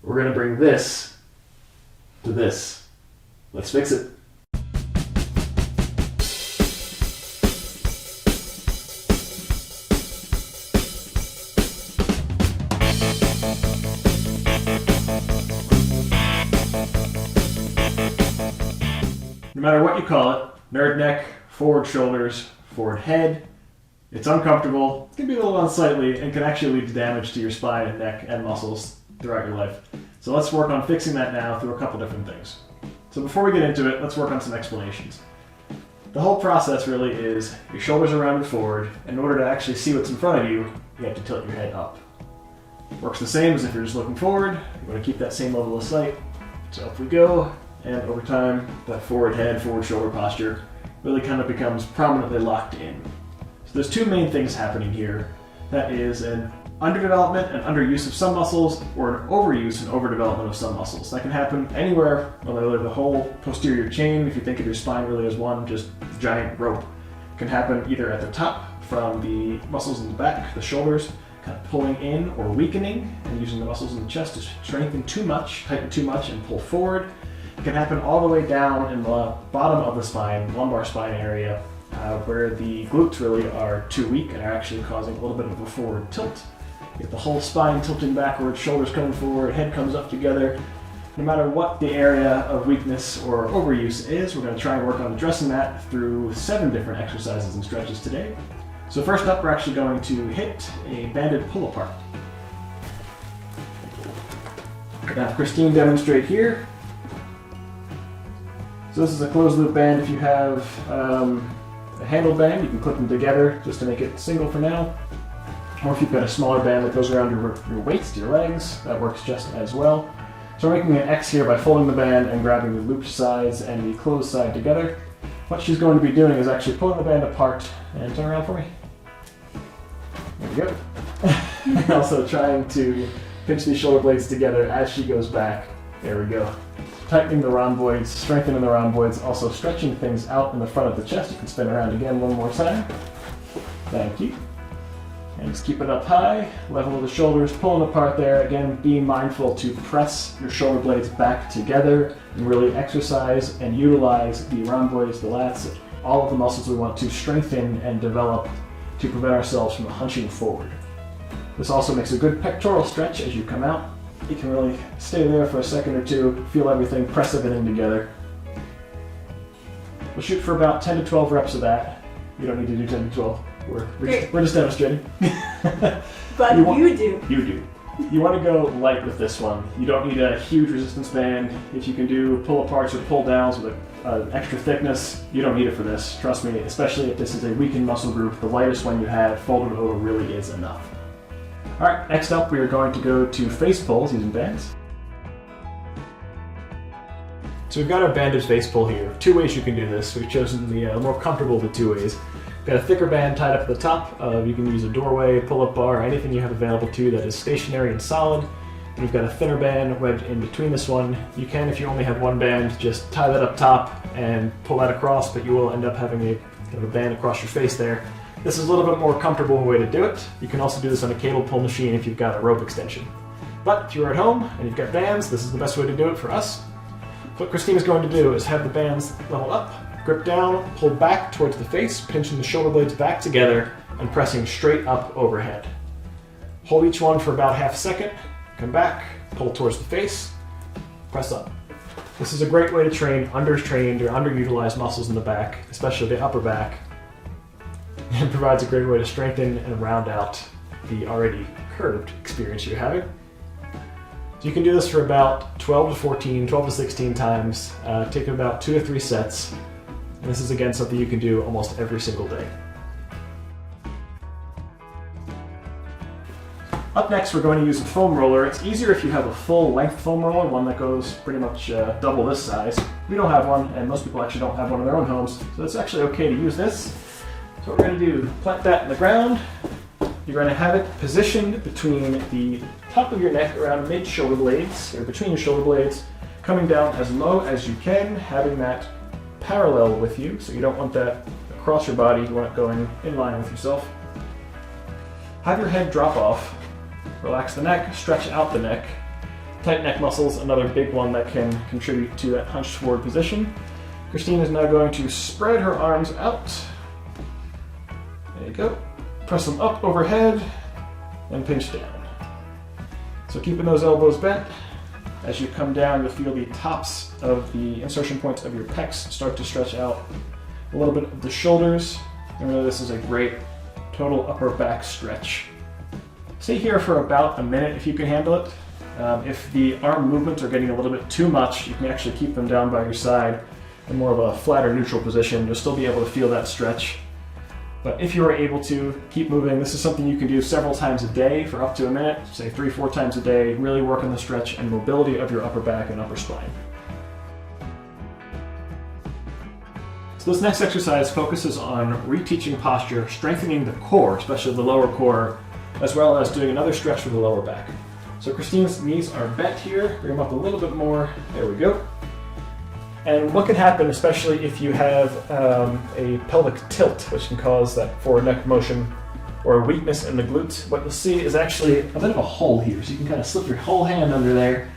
we're going to bring this to this. Let's fix it. No matter what you call it, nerd neck, forward shoulders, forward head, it's uncomfortable, it can be a little unsightly, and can actually lead to damage to your spine and neck and muscles throughout your life. So let's work on fixing that now through a couple different things. So before we get into it, let's work on some explanations. The whole process really is your shoulders are rounded forward. In order to actually see what's in front of you, you have to tilt your head up. Works the same as if you're just looking forward. You want to keep that same level of sight. So up we go, and over time, that forward head, forward shoulder posture really kind of becomes prominently locked in. So there's two main things happening here. That is an underdevelopment and underuse of some muscles, or an overuse and overdevelopment of some muscles. That can happen anywhere, whether the whole posterior chain, if you think of your spine really as one just giant rope, can happen either at the top from the muscles in the back, the shoulders, kind of pulling in or weakening, and using the muscles in the chest to strengthen too much, tighten too much, and pull forward. It can happen all the way down in the bottom of the spine, lumbar spine area, where the glutes really are too weak and are actually causing a little bit of a forward tilt. You get the whole spine tilting backwards, shoulders coming forward, head comes up together. No matter what the area of weakness or overuse is, we're going to try and work on addressing that through 7 different exercises and stretches today. So first up, we're actually going to hit a banded pull apart. I'm going to have Christine demonstrate here. So this is a closed loop band. If you have a handle band, you can clip them together just to make it single for now. Or if you've got a smaller band that goes around your waist, your legs, that works just as well. So we're making an X here by folding the band and grabbing the looped sides and the closed side together. What she's going to be doing is actually pulling the band apart, and turn around for me. There we go. And also trying to pinch these shoulder blades together as she goes back. There we go. Tightening the rhomboids, strengthening the rhomboids, also stretching things out in the front of the chest. You can spin around again one more time. Thank you. And just keep it up high, level with the shoulders, pulling apart there. Again, being mindful to press your shoulder blades back together and really exercise and utilize the rhomboids, the lats, all of the muscles we want to strengthen and develop to prevent ourselves from hunching forward. This also makes a good pectoral stretch as you come out. You can really stay there for a second or two, feel everything, press everything together. We'll shoot for about 10 to 12 reps of that. You don't need to do 10 to 12. We're just demonstrating. But you do. You do. You want to go light with this one. You don't need a huge resistance band. If you can do pull aparts or pull downs with an extra thickness, you don't need it for this. Trust me, especially if this is a weakened muscle group, the lightest one you have folded over really is enough. Alright, next up we are going to go to face pulls using bands. So we've got our banded face pull here. 2 ways you can do this. We've chosen the more comfortable of the 2 ways. Got a thicker band tied up at the top. You can use a doorway, pull-up bar, anything you have available to you that is stationary and solid. And you've got a thinner band wedged in between this one. You can, if you only have one band, just tie that up top and pull that across, but you will end up having a kind of a band across your face there. This is a little bit more comfortable way to do it. You can also do this on a cable pull machine if you've got a rope extension. But if you're at home and you've got bands, this is the best way to do it for us. What Christine is going to do is have the bands level up, grip down, pull back towards the face, pinching the shoulder blades back together and pressing straight up overhead. Hold each one for about half a second, come back, pull towards the face, press up. This is a great way to train undertrained or underutilized muscles in the back, especially the upper back, and provides a great way to strengthen and round out the already curved experience you're having. So you can do this for about 12 to 16 times, taking about 2 to 3 sets. And this is again something you can do almost every single day. Up next, we're going to use a foam roller. It's easier if you have a full length foam roller, one that goes pretty much double this size. We don't have one, and most people actually don't have one in their own homes, so it's actually okay to use this. So what we're going to do, plant that in the ground. You're going to have it positioned between the top of your neck around mid-shoulder blades, or between your shoulder blades, coming down as low as you can, having that parallel with you, so you don't want that across your body, you want it going in line with yourself. Have your head drop off, relax the neck, stretch out the neck, Tight neck muscles, another big one that can contribute to that hunched forward position. Christine is now going to spread her arms out. There you go. Press them up overhead and pinch down. So keeping those elbows bent. As you come down, you'll feel the tops of the insertion points of your pecs start to stretch out. A little bit of the shoulders. Remember, this is a great total upper back stretch. Stay here for about a minute if you can handle it. If the arm movements are getting a little bit too much, you can actually keep them down by your side in more of a flat or neutral position. You'll still be able to feel that stretch. But if you are able to, keep moving. This is something you can do several times a day for up to a minute, say 3-4 times a day. Really work on the stretch and mobility of your upper back and upper spine. So this next exercise focuses on reteaching posture, strengthening the core, especially the lower core, as well as doing another stretch for the lower back. So Christine's knees are bent here. Bring them up a little bit more. There we go. And what can happen, especially if you have a pelvic tilt, which can cause that forward neck motion or a weakness in the glutes, what you'll see is actually a bit of a hole here. So you can kind of slip your whole hand under there.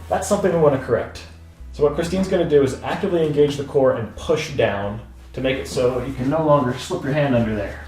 That's something we want to correct. So what Christine's going to do is actively engage the core and push down to make it so you can no longer slip your hand under there.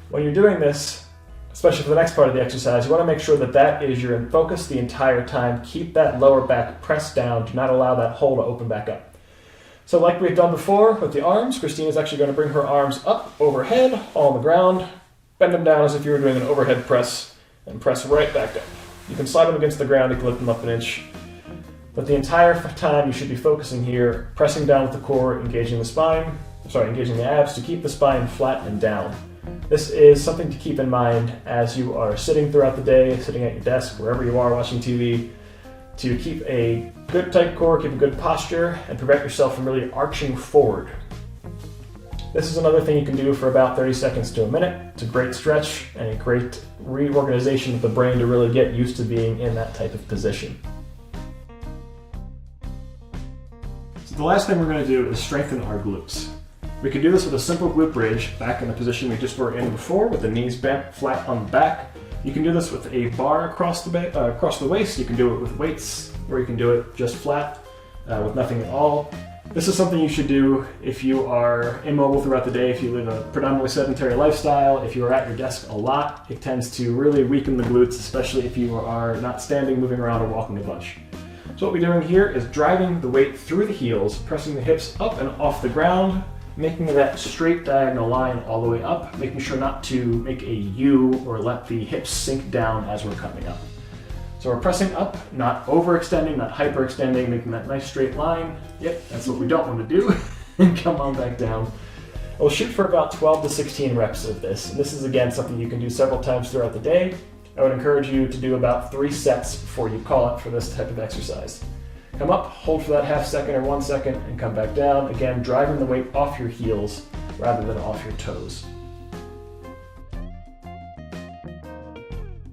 When you're doing this, especially for the next part of the exercise, you want to make sure that that is your focus the entire time. Keep that lower back pressed down. Do not allow that hole to open back up. So like we've done before with the arms, Christine is actually going to bring her arms up overhead, all on the ground. Bend them down as if you were doing an overhead press and press right back up. You can slide them against the ground to lift them up an inch. But the entire time you should be focusing here, pressing down with the core, engaging the abs to keep the spine flat and down. This is something to keep in mind as you are sitting throughout the day, sitting at your desk, wherever you are watching TV, to keep a good tight core, keep a good posture, and prevent yourself from really arching forward. This is another thing you can do for about 30 seconds to a minute. It's a great stretch and a great reorganization of the brain to really get used to being in that type of position. So the last thing we're going to do is strengthen our glutes. We can do this with a simple glute bridge, back in the position we just were in before, with the knees bent flat on the back. You can do this with a bar across the waist. You can do it with weights, or you can do it just flat with nothing at all. This is something you should do if you are immobile throughout the day, if you live a predominantly sedentary lifestyle, if you are at your desk a lot. It tends to really weaken the glutes, especially if you are not standing, moving around, or walking a bunch. So what we're doing here is driving the weight through the heels, pressing the hips up and off the ground, making that straight diagonal line all the way up, making sure not to make a U or let the hips sink down as we're coming up. So we're pressing up, not overextending, not hyperextending, making that nice straight line. Yep, that's what we don't want to do. And come on back down. We'll shoot for about 12 to 16 reps of this. And this is, again, something you can do several times throughout the day. I would encourage you to do about 3 sets before you call it for this type of exercise. Come up, hold for that half second or 1 second, and come back down. Again, driving the weight off your heels rather than off your toes.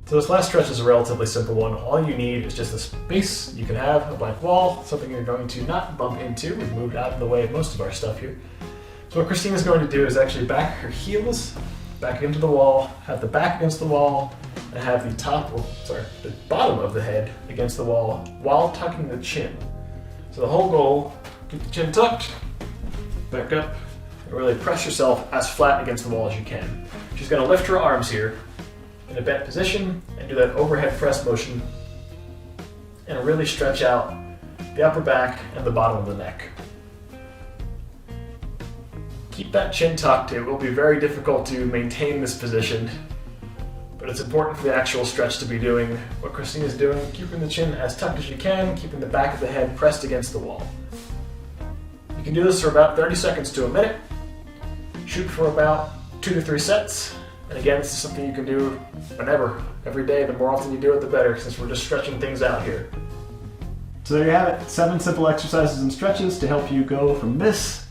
So this last stretch is a relatively simple one. All you need is just a space. You can have a blank wall, something you're going to not bump into. We've moved out of the way of most of our stuff here. So what Christine is going to do is actually back her heels back into the wall, have the back against the wall, and have the bottom of the head against the wall while tucking the chin. So the whole goal, keep the chin tucked, back up, and really press yourself as flat against the wall as you can. She's going to lift her arms here in a bent position and do that overhead press motion and really stretch out the upper back and the bottom of the neck. Keep that chin tucked. It will be very difficult to maintain this position, but it's important for the actual stretch to be doing what Christine is doing, keeping the chin as tucked as you can, keeping the back of the head pressed against the wall. You can do this for about 30 seconds to a minute. Shoot for about 2 to 3 sets. And again, this is something you can do whenever, every day. The more often you do it, the better, since we're just stretching things out here. So there you have it, 7 simple exercises and stretches to help you go from this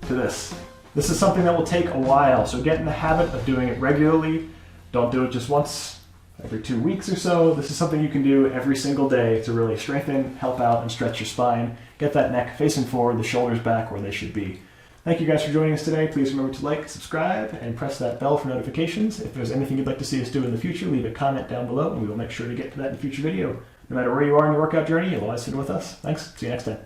to this. This is something that will take a while, so get in the habit of doing it regularly. Don't do it just once every 2 weeks or so. This is something you can do every single day to really strengthen, help out, and stretch your spine. Get that neck facing forward, the shoulders back where they should be. Thank you guys for joining us today. Please remember to like, subscribe, and press that bell for notifications. If there's anything you'd like to see us do in the future, leave a comment down below, and we will make sure to get to that in a future video. No matter where you are in your workout journey, you'll always fit with us. Thanks. See you next time.